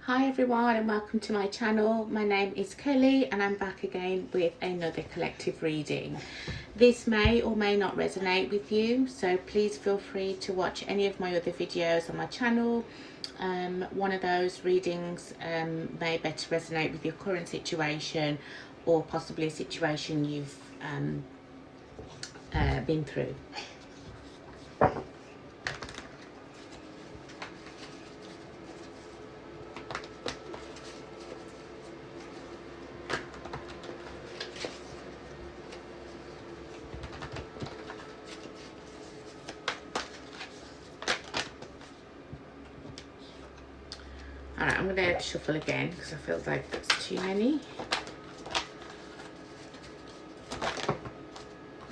Hi everyone and welcome to my channel. My name is Kelly and I'm back again with another collective reading. This may or may not resonate with you, so please feel free to watch any of my other videos on my channel. One of those readings may better resonate with your current situation or possibly a situation you've been through. Alright, I'm going to shuffle again because I feel like that's too many.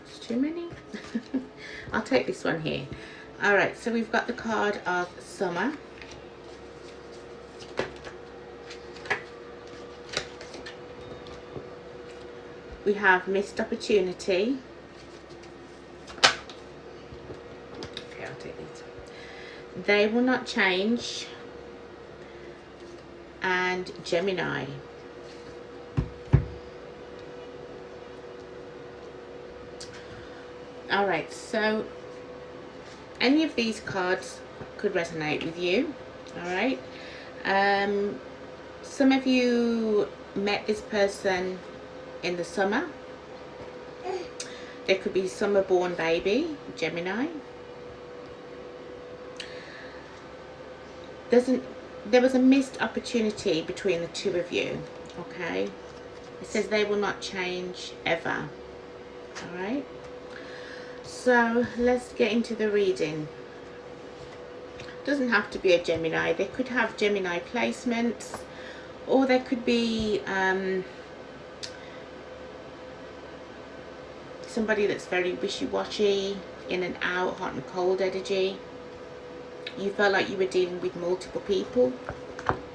It's too many. I'll take this one here. Alright, so we've got the card of Summer. We have Missed Opportunity. Okay, I'll take these. They Will Not Change. And Gemini. Alright, so any of these cards could resonate with you. Alright. Some of you met this person in the summer. There could be summer born baby, Gemini. There was a missed opportunity between the two of you, okay? It says they will not change ever, all right? So let's get into the reading. Doesn't have to be a Gemini. They could have Gemini placements, or there could be somebody that's very wishy-washy, in and out, hot and cold energy. You felt like you were dealing with multiple people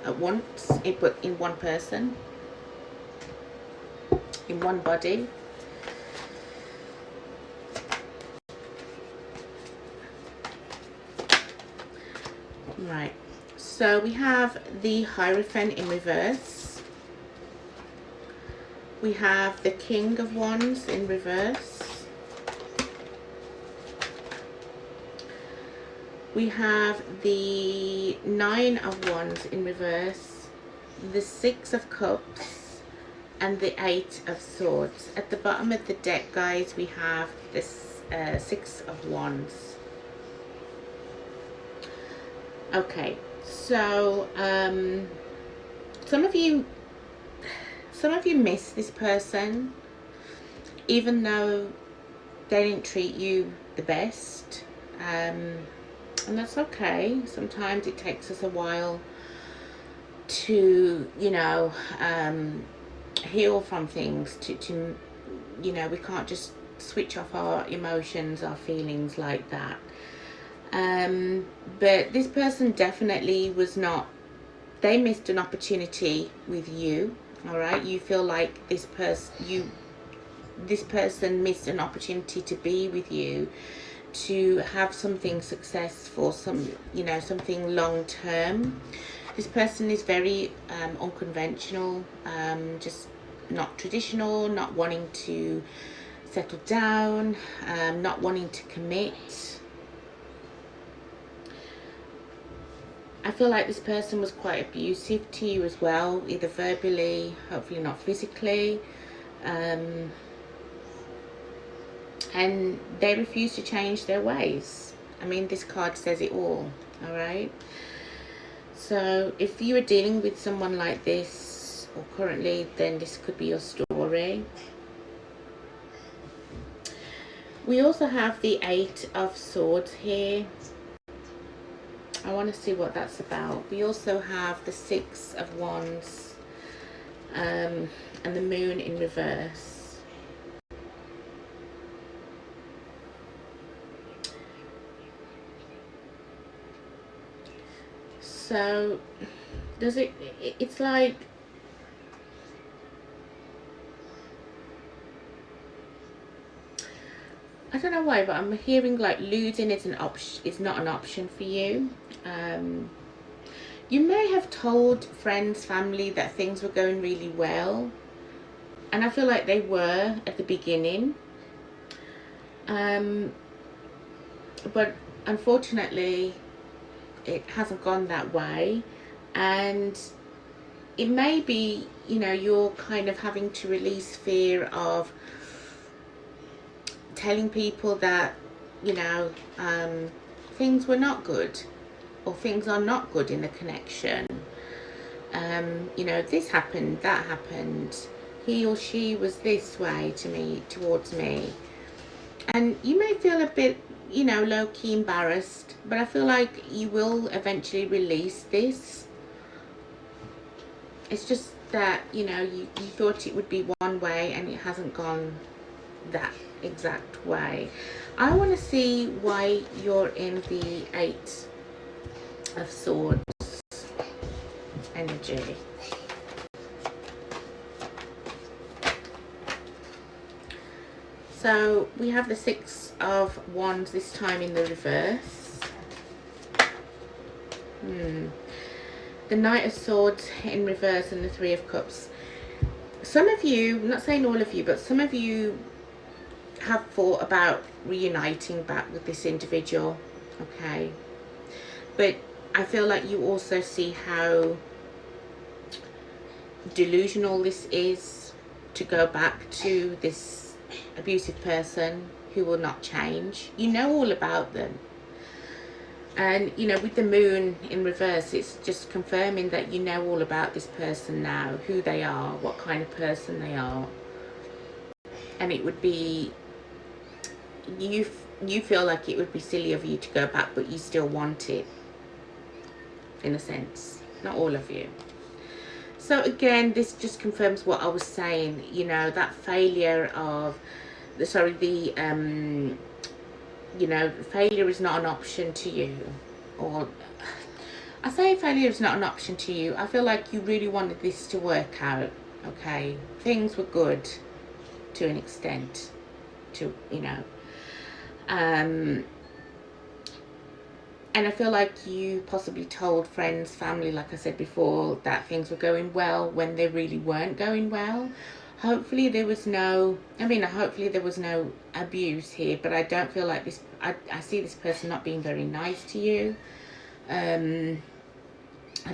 at once, but in one person, in one body. Right, so we have the Hierophant in reverse. We have the King of Wands in reverse. We have the Nine of Wands in reverse, the Six of Cups, and the Eight of Swords. At the bottom of the deck, guys, we have this Six of Wands. Okay, so some of you miss this person, even though they didn't treat you the best. And that's okay. Sometimes it takes us a while to, you know, heal from things, to you know, we can't just switch off our emotions, our feelings like that. But this person definitely was not, they missed an opportunity with you, all right? You feel like this person missed an opportunity to be with you, to have something successful, something long term. This person is very unconventional, just not traditional, not wanting to settle down, not wanting to commit. I feel like this person was quite abusive to you as well, either verbally, hopefully not physically. And they refuse to change their ways. I mean, this card says it all right? So if you are dealing with someone like this, or currently, then this could be your story. We also have the Eight of Swords here. I want to see what that's about. We also have the Six of Wands, and the Moon in reverse. So it's like, I don't know why, but I'm hearing like losing is not an option for you. You may have told friends, family that things were going really well, and I feel like they were at the beginning, but unfortunately it hasn't gone that way, and it may be, you know, you're kind of having to release fear of telling people that, you know, things were not good, or things are not good in the connection. You know, this happened, that happened, he or she was this way to me, towards me. And you may feel a bit, you know, low-key embarrassed, but I feel like you will eventually release this. It's just that, you know, you thought it would be one way and it hasn't gone that exact way. I want to see why you're in the Eight of Swords energy. So we have the Six of Wands, this time in the reverse. The Knight of Swords in reverse and the Three of Cups. Some of you, I'm not saying all of you, but some of you have thought about reuniting back with this individual, okay? But I feel like you also see how delusional this is, to go back to this abusive person who will not change. You know all about them, and you know, with the Moon in reverse, it's just confirming that you know all about this person now, who they are, what kind of person they are. And it would be, you feel like it would be silly of you to go back, but you still want it, in a sense. Not all of you. So again, this just confirms what I was saying, you know, that failure of, you know, failure is not an option to you. Or, I say failure is not an option to you. I feel like you really wanted this to work out, okay? Things were good to an extent, to, you know. And I feel like you possibly told friends, family, like I said before, that things were going well when they really weren't going well. Hopefully there was no, hopefully there was no abuse here, but I don't feel like this, I see this person not being very nice to you. I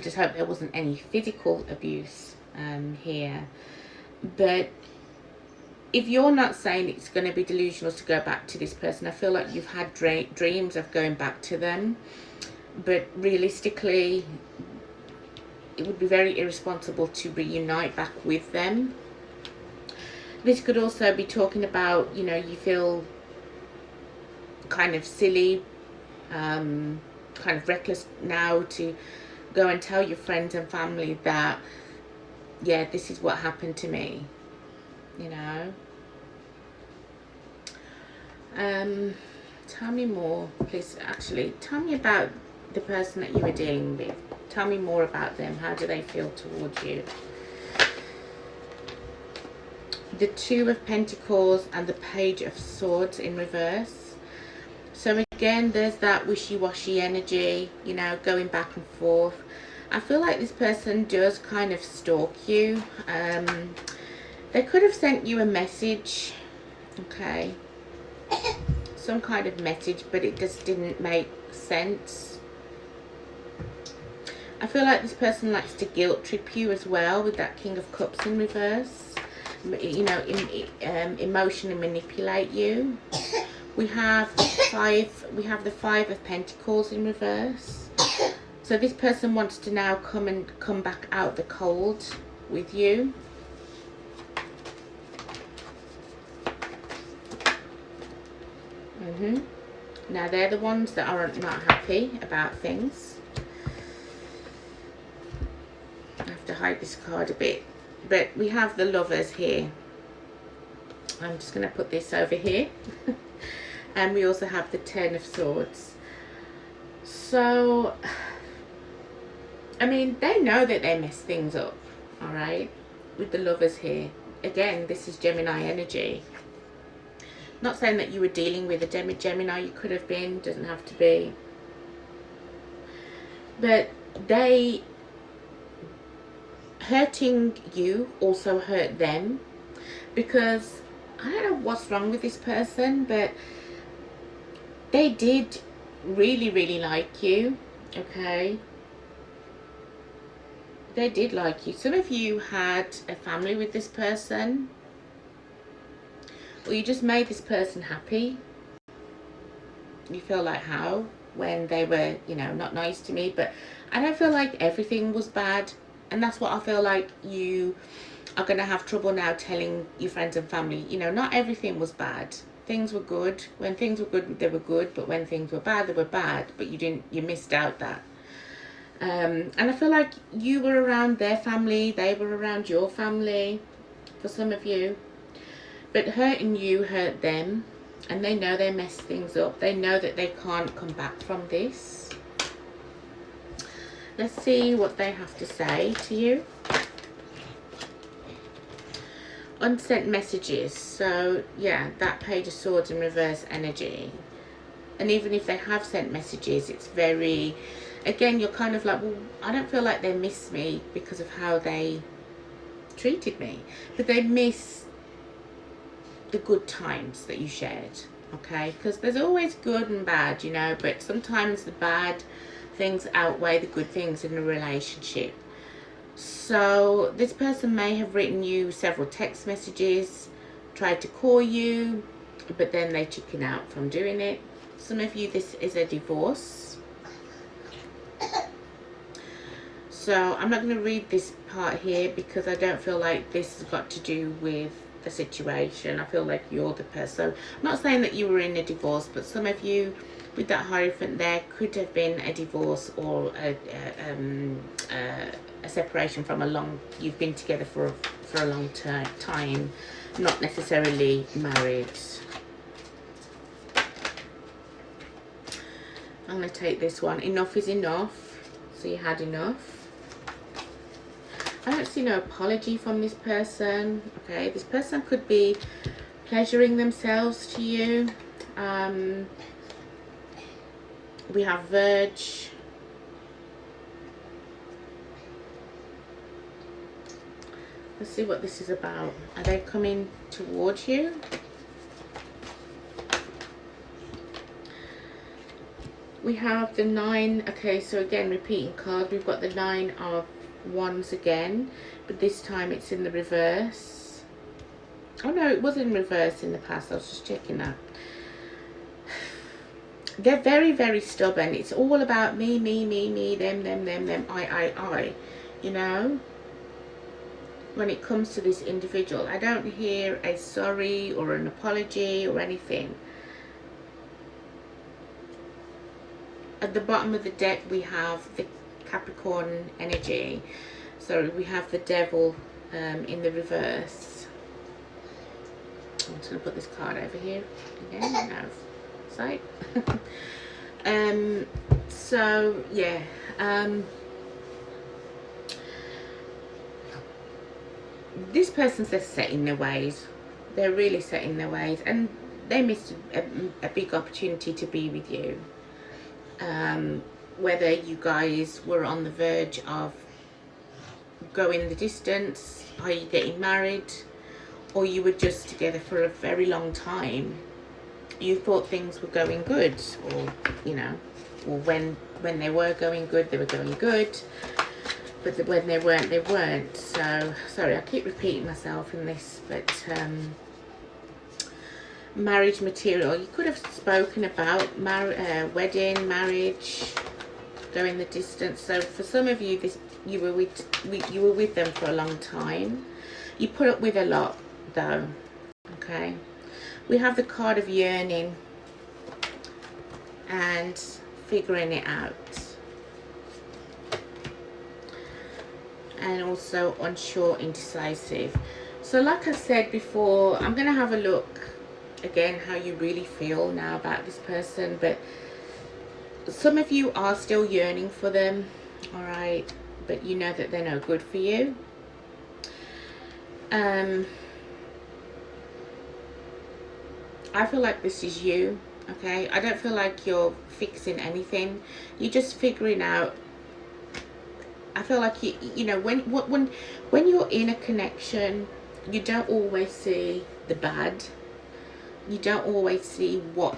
just hope there wasn't any physical abuse here. But if you're not saying it's going to be delusional to go back to this person, I feel like you've had dreams of going back to them. But realistically, it would be very irresponsible to reunite back with them. This could also be talking about, you know, you feel kind of silly, kind of reckless now to go and tell your friends and family that, yeah, this is what happened to me. You know, tell me more, please. Actually, tell me about the person that you were dealing with. Tell me more about them. How do they feel towards you? The Two of Pentacles and the Page of Swords in reverse. So again, there's that wishy-washy energy, you know, going back and forth. I feel like this person does kind of stalk you. They could have sent you a message, okay, some kind of message, but it just didn't make sense. I feel like this person likes to guilt trip you as well, with that King of Cups in reverse, you know, emotionally manipulate you. We have the Five of Pentacles in reverse. So this person wants to now come back out the cold with you. Now they're the ones that are not happy about things. I have to hide this card a bit, but we have the Lovers here. I'm just going to put this over here. And we also have the Ten of Swords. So, I mean, they know that they mess things up, all right, with the Lovers here. Again, this is Gemini energy. Not saying that you were dealing with a Gemini, you could have been, doesn't have to be. But they hurting you also hurt them, because I don't know what's wrong with this person, but they did really like you. Okay, they did like you. Some of you had a family with this person, or you just made this person happy. You feel like, how, when they were, you know, not nice to me. But I don't feel like everything was bad, and that's what I feel like you are going to have trouble now telling your friends and family. You know, not everything was bad. Things were good. When things were good, they were good, but when things were bad, they were bad. But you missed out that. And I feel like you were around their family, they were around your family, for some of you. But hurting you hurt them, and they know they messed things up. They know that they can't come back from this. Let's see what they have to say to you. Unsent messages. So yeah, that Page of Swords in reverse energy. And even if they have sent messages, it's very, again, you're kind of like, well, I don't feel like they miss me because of how they treated me, but they miss the good times that you shared. Okay, because there's always good and bad, you know, but sometimes the bad things outweigh the good things in a relationship. So this person may have written you several text messages, tried to call you, but then they chicken out from doing it. Some of you, this is a divorce. So I'm not going to read this part here because I don't feel like this has got to do with the situation. I feel like you're the person. I'm not saying that you were in a divorce, but some of you with that Hierophant there could have been a divorce or a separation from a long, you've been together for a long time, not necessarily married. I'm going to take this one. Enough is enough. So you had enough. I don't see no apology from this person. Okay, this person could be pleasuring themselves to you. We have Verge. Let's see what this is about. Are they coming towards you? We have the 9. Okay, so again, repeating card. We've got the 9 of Wands again, but this time it's in the reverse. Oh no, it was in reverse in the past. I was just checking that. They're very stubborn. It's all about me, them, I. You know, when it comes to this individual, I don't hear a sorry or an apology or anything. At the bottom of the deck, we have the Capricorn energy. So we have the Devil in the reverse. I'm just going to put this card over here again. No, sight. So yeah. This person's just set in their ways. They're really set in their ways, and they missed a big opportunity to be with you. Whether you guys were on the verge of going the distance, are you getting married, or you were just together for a very long time, you thought things were going good, or you know, or when they were going good, they were going good, but when they weren't. So sorry, I keep repeating myself in this, but marriage material, you could have spoken about wedding, marriage, going the distance. So for some of you, this you were with them for a long time. You put up with a lot though. Okay, we have the card of yearning and figuring it out, and also unsure, indecisive. So like I said before, I'm gonna have a look again how you really feel now about this person, but some of you are still yearning for them, all right, but you know that they're no good for you. I feel like this is you. Okay, I don't feel like you're fixing anything. You're just figuring out I feel like you know, when you're in a connection, you don't always see the bad. You don't always see what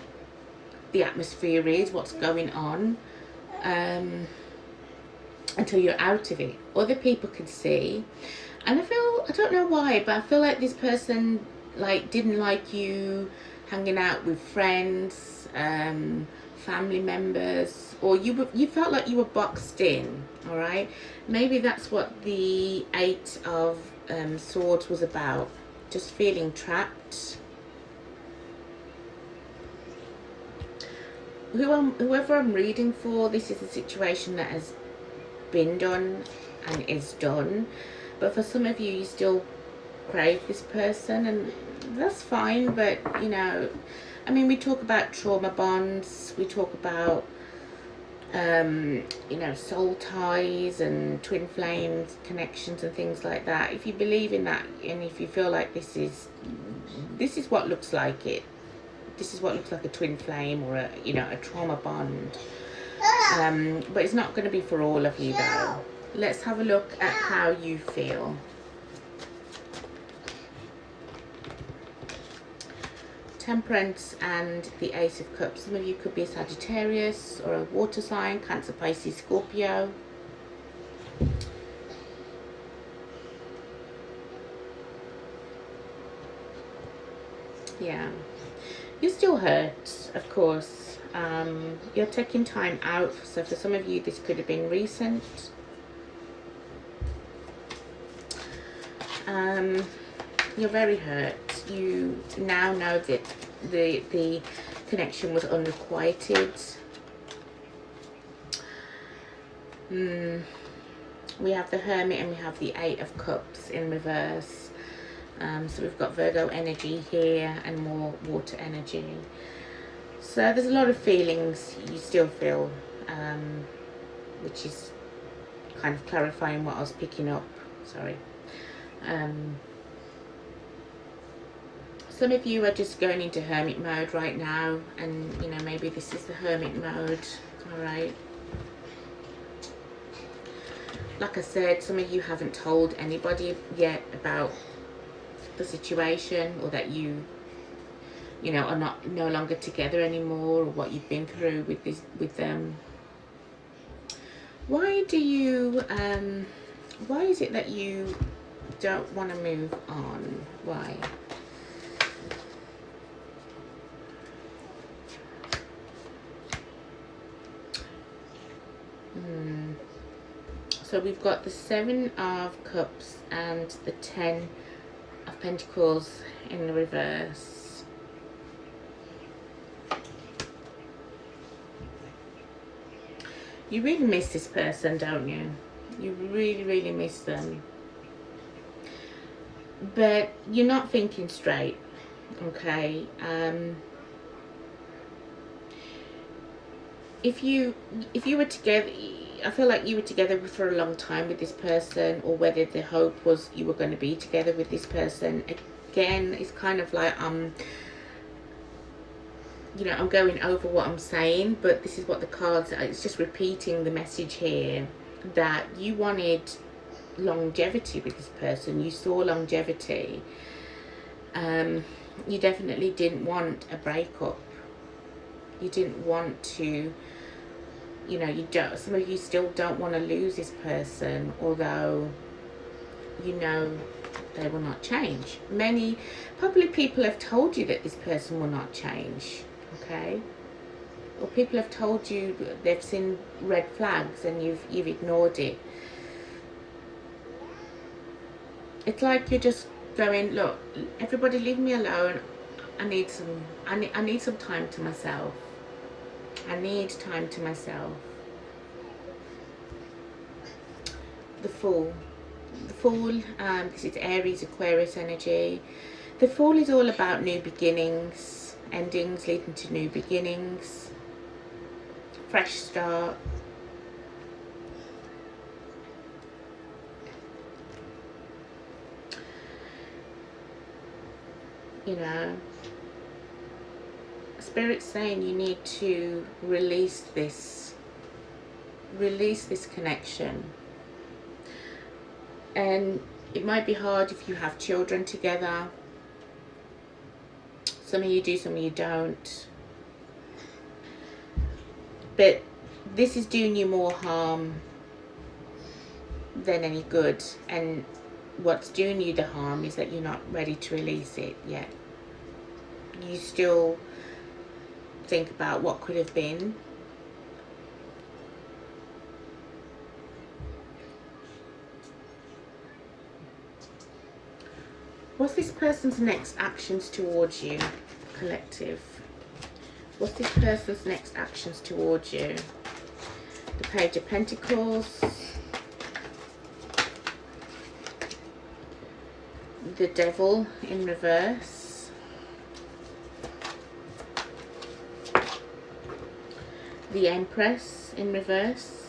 the atmosphere is, what's going on, until you're out of it. Other people can see, and I don't know why, but I feel like this person like didn't like you hanging out with friends, family members, or you felt like you were boxed in. All right, maybe that's what the Eight of Swords was about, just feeling trapped. Whoever I'm reading for, this is a situation that has been done and is done, but for some of you, you still crave this person, and that's fine. But you know, I mean, we talk about trauma bonds, we talk about you know, soul ties and twin flames connections and things like that. If you believe in that, and if you feel like this is what looks like it, this is what looks like a twin flame or a, you know, a trauma bond, but it's not going to be for all of you though. Let's have a look at how you feel. Temperance and the Ace of Cups. Some of you could be a Sagittarius or a water sign, Cancer, Pisces, Scorpio. Yeah, you're still hurt, of course. You're taking time out, so for some of you this could have been recent. You're very hurt. You now know that the connection was unrequited. We have the Hermit and we have the Eight of Cups in reverse. So we've got Virgo energy here and more water energy. So there's a lot of feelings you still feel, which is kind of clarifying what I was picking up. Sorry. Some of you are just going into hermit mode right now, and you know, maybe this is the hermit mode. All right. Like I said, some of you haven't told anybody yet about the situation, or that you know, are no longer together anymore, or what you've been through with them. Why do you why is it that you don't want to move on? Why? So we've got the Seven of Cups and the 10 of Pentacles in the reverse. You really miss this person, don't you? You really, really miss them. But you're not thinking straight, okay? If you were together, I feel like you were together for a long time with this person, or whether the hope was you were going to be together with this person. Again, it's kind of like you know, I'm going over what I'm saying, but this is what the cards are. It's just repeating the message here, that you wanted longevity with this person. You saw longevity. You definitely didn't want a breakup. You didn't want to, you know, some of you still don't want to lose this person, although you know they will not change. Probably people have told you that this person will not change, okay? Or people have told you they've seen red flags and you've ignored it. It's like you're just going, look, everybody leave me alone. I need some time to myself. I need time to myself. The Fool. The Fool, this is Aries, Aquarius energy. The Fool is all about new beginnings, endings leading to new beginnings, fresh start. You know, Spirit's saying you need to release this connection. And it might be hard if you have children together. Some of you do, some of you don't. But this is doing you more harm than any good. And what's doing you the harm is that you're not ready to release it yet. You still think about what could have been. What's this person's next actions towards you, collective? What's this person's next actions towards you? The Page of Pentacles. The Devil in reverse. The Empress in reverse.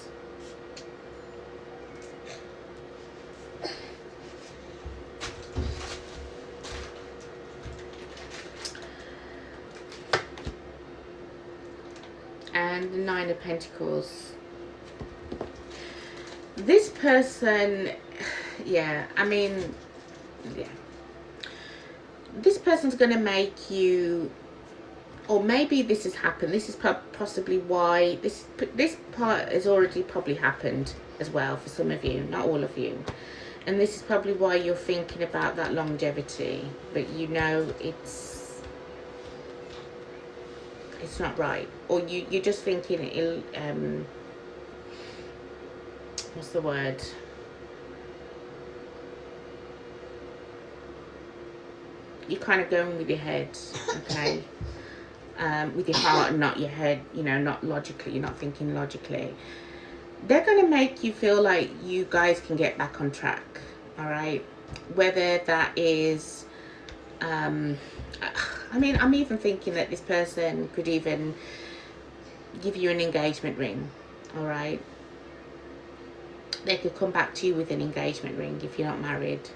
And the Nine of Pentacles. This person, yeah, I mean, yeah. This person's going to make you, or maybe this has happened. This is possibly why, this part has already probably happened as well for some of you, not all of you. And this is probably why you're thinking about that longevity. But you know it's not right, or you're just thinking what's the word, you're kind of going with your head, okay, with your heart and not your head, you know, not logically, you're not thinking logically. They're going to make you feel like you guys can get back on track, all right, whether that is I mean, I'm even thinking that this person could even give you an engagement ring, all right? They could come back to you with an engagement ring if you're not married.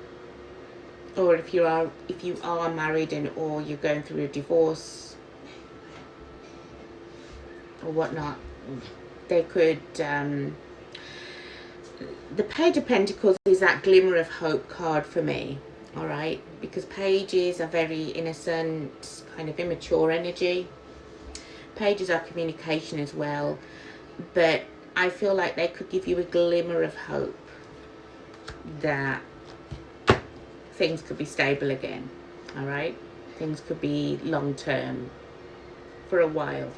Or if you are married and or you're going through a divorce or whatnot, they could, the Page of Pentacles is that glimmer of hope card for me. All right, because pages are very innocent, kind of immature energy. Pages are communication as well, but I feel like they could give you a glimmer of hope that things could be stable again. All right, things could be long term for a while.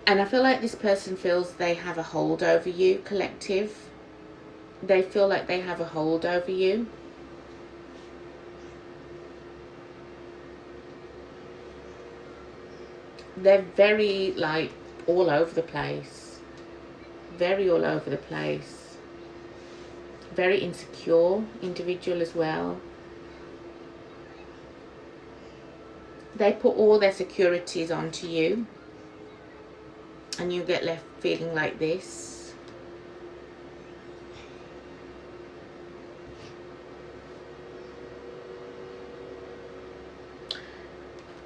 And I feel like this person feels they have a hold over you, collective. They feel like they have a hold over you. They're very, like, all over the place. Very all over the place. Very insecure individual as well. They put all their securities onto you. And you get left feeling like this.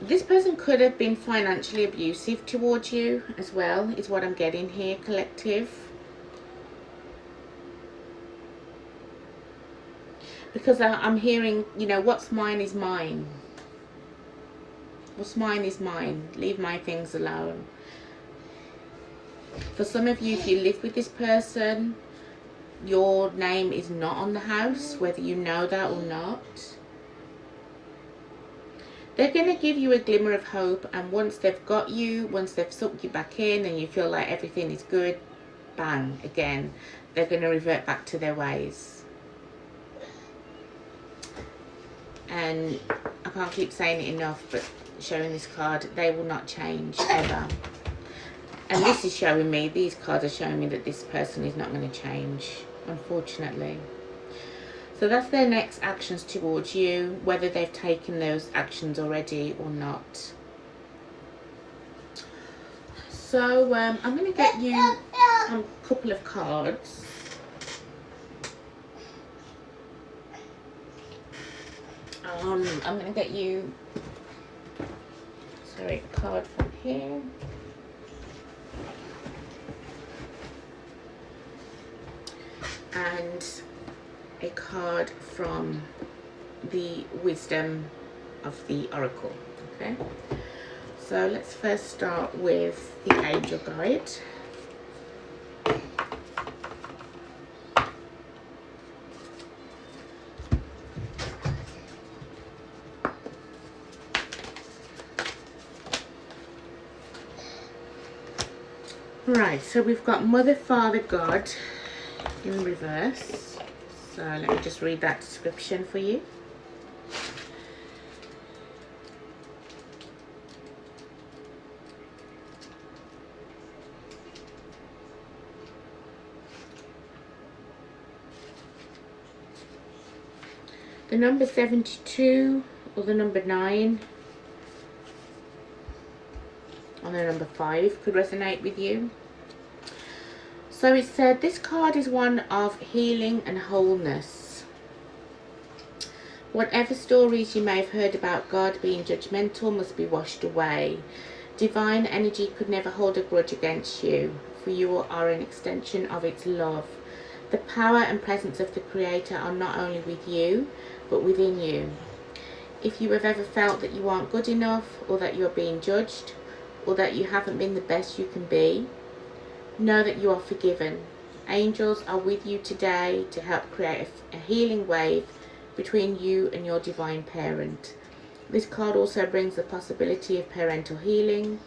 This person could have been financially abusive towards you as well, is what I'm getting here, collective. Because I'm hearing, you know, what's mine is mine. What's mine is mine. Leave my things alone. For some of you, if you live with this person, your name is not on the house, whether you know that or not. They're going to give you a glimmer of hope, and once they've got you, once they've sucked you back in and you feel like everything is good, bang, again, they're going to revert back to their ways. And I can't keep saying it enough, but showing this card, they will not change, ever. And this is showing me, these cards are showing me that this person is not going to change, unfortunately. So that's their next actions towards you, whether they've taken those actions already or not. So I'm going to get you a couple of cards. I'm going to get you, sorry, a card from here. and a card from the wisdom of the oracle. Okay, so let's first start with the angel guide. Right, so we've got Mother, Father, God in reverse. So let me just read that description for you. The number 72 or the number 9 or the number 5 could resonate with you. So it said this card is one of healing and wholeness. Whatever stories you may have heard about God being judgmental must be washed away. Divine energy could never hold a grudge against you, for you are an extension of its love. The power and presence of the Creator are not only with you, but within you. If you have ever felt that you aren't good enough, or that you're being judged, or that you haven't been the best you can be, know that you are forgiven. Angels are with you today to help create a healing wave between you and your divine parent. This card also brings the possibility of parental healing.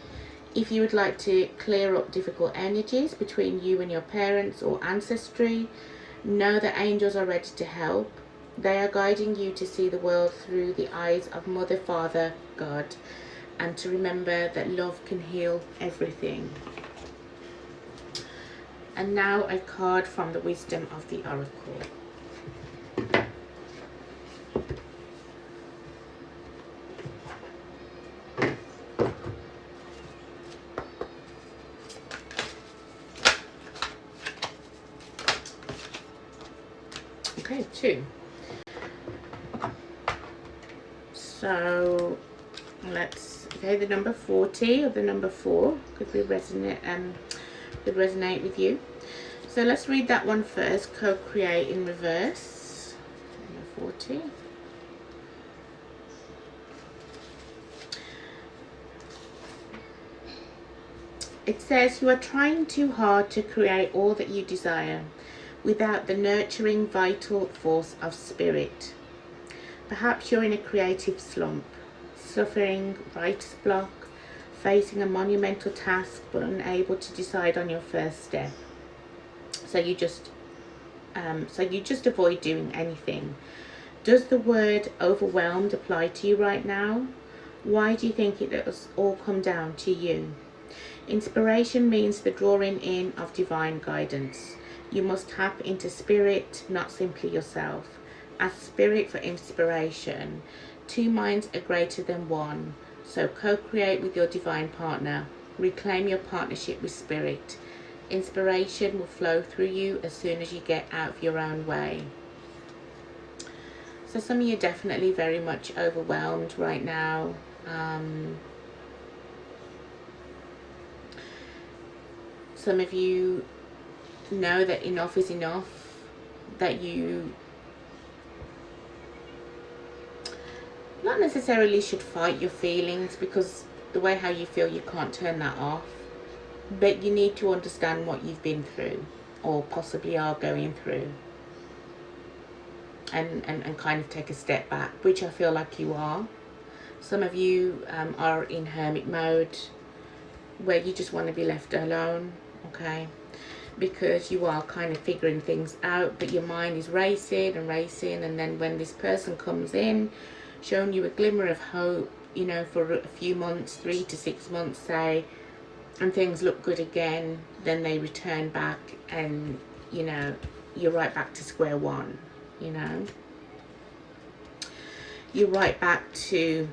If you would like to clear up difficult energies between you and your parents or ancestry, know that angels are ready to help. They are guiding you to see the world through the eyes of Mother, Father, God, and to remember that love can heal everything. And now a card from the wisdom of the oracle. Okay, 2. So let's, okay, the number 40 or the number 4 could resonate with you. So let's read that one first. Co-create in reverse. Number 40. It says you are trying too hard to create all that you desire without the nurturing vital force of spirit. Perhaps you're in a creative slump, suffering writer's block, facing a monumental task but unable to decide on your first step. So you just avoid doing anything. Does the word overwhelmed apply to you right now? Why do you think it does all come down to you? Inspiration means the drawing in of divine guidance. You must tap into spirit, not simply yourself. Ask spirit for inspiration. 2 minds are greater than one, so co-create with your divine partner. Reclaim your partnership with spirit. Inspiration will flow through you as soon as you get out of your own way. So some of you are definitely very much overwhelmed right now. Some of you know that enough is enough, that you not necessarily should fight your feelings, because the way how you feel, you can't turn that off, but you need to understand what you've been through or possibly are going through, and kind of take a step back, which I feel like you are. Some of you are in hermit mode where you just want to be left alone, okay, because you are kind of figuring things out, but your mind is racing and racing, and then when this person comes in showing you a glimmer of hope, you know, for a few months, 3 to 6 months say, and things look good again, then they return back and, you know, you're right back to square one, you know. You're right back to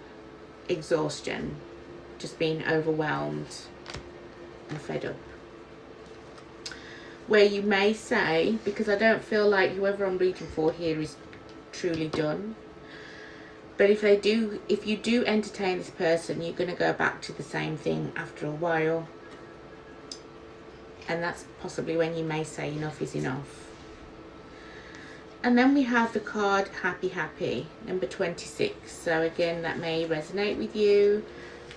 exhaustion, just being overwhelmed and fed up. Where you may say, because I don't feel like whoever I'm reading for here is truly done, but if you do entertain this person, you're going to go back to the same thing after a while, and that's possibly when you may say enough is enough. And then we have the card Happy Happy, number 26. So again, that may resonate with you.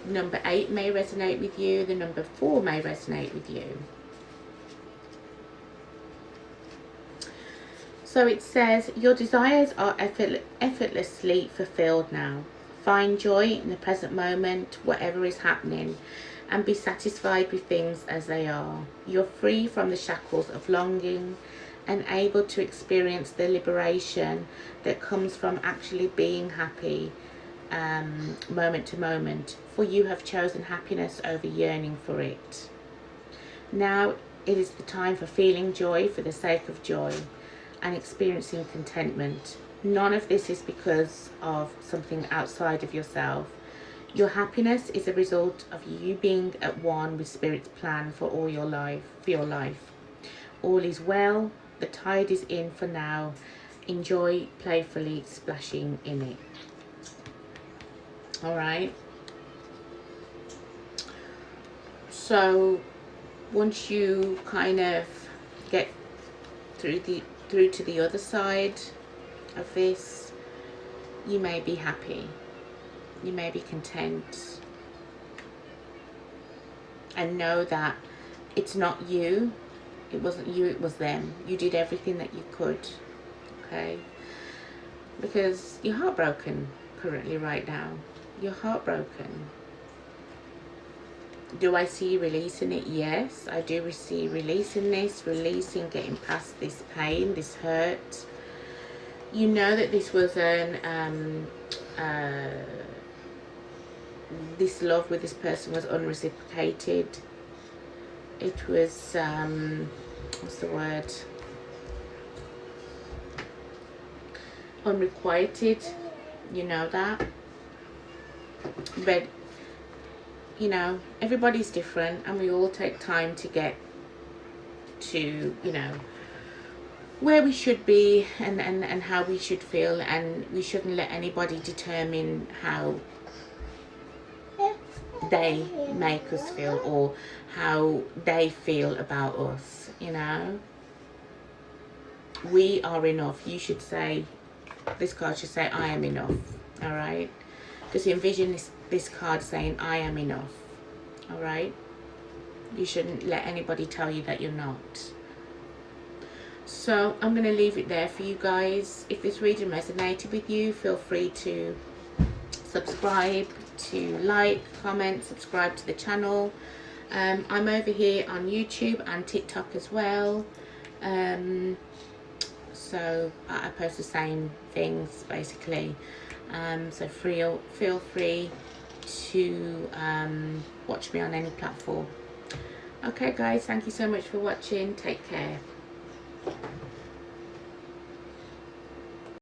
Number 8 may resonate with you. The number 4 may resonate with you. So it says, your desires are effortlessly fulfilled now. Find joy in the present moment, whatever is happening, and be satisfied with things as they are. You're free from the shackles of longing and able to experience the liberation that comes from actually being happy moment to moment, for you have chosen happiness over yearning for it. Now it is the time for feeling joy for the sake of joy and experiencing contentment. None of this is because of something outside of yourself. Your happiness is a result of you being at one with Spirit's plan for all your life, All is well, the tide is in for now. Enjoy playfully splashing in it. All right. So once you kind of get through to the other side of this, you may be happy, you may be content, and know that it's not you, it wasn't you, it was them. You did everything that you could, okay? Because you're heartbroken currently right now. You're heartbroken. Do I see you releasing it? Yes, I do see releasing this, getting past this pain, this hurt. You know that this was this love with this person was unreciprocated. It was, what's the word? Unrequited. You know that. But you know, everybody's different, and we all take time to get to, you know, where we should be and how we should feel, and we shouldn't let anybody determine how they make us feel or how they feel about us, you know. We are enough. You should say, this card should say, I am enough, all right? Because you envision this card saying, I am enough, all right? You shouldn't let anybody tell you that you're not. So I'm going to leave it there for you guys. If this reading resonated with you, feel free to subscribe, to like, comment, subscribe to the channel. I'm over here on YouTube and TikTok as well. So I post the same things basically. So feel free to watch me on any platform. Okay guys, thank you so much for watching. Take care.